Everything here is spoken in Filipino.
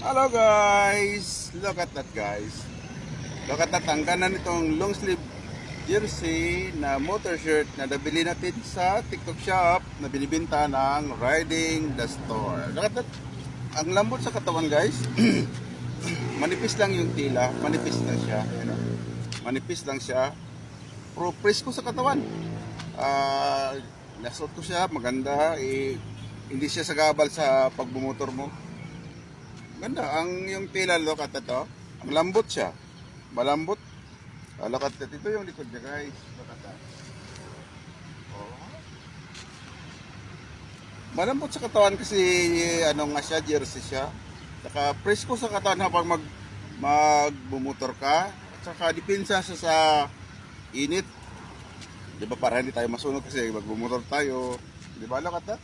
Hello guys! Look at that guys. Look at that. Ang ganda nitong long sleeve jersey na motor shirt na nabili natin sa TikTok shop na binibenta ng Riding the Store. Look at that. Ang lambot sa katawan guys. Manipis lang yung tila. Manipis lang siya. Ayan, o. Manipis lang siya. Pero presko sa katawan. Nasot ko siya. Maganda. Hindi siya sagabal sa pagbumotor mo. Ganda, ang yung tila, look at ito. Ang lambot siya. Malambot. Look at that. Ito yung likod niya guys. Look at that. Oh. Malambot sa katawan kasi ano nga siya, jersey siya. Saka presko sa katawan habang magbumotor ka. At saka depensa siya sa init. Di ba para hindi tayo masunog kasi magbumotor tayo. Di ba, look at that.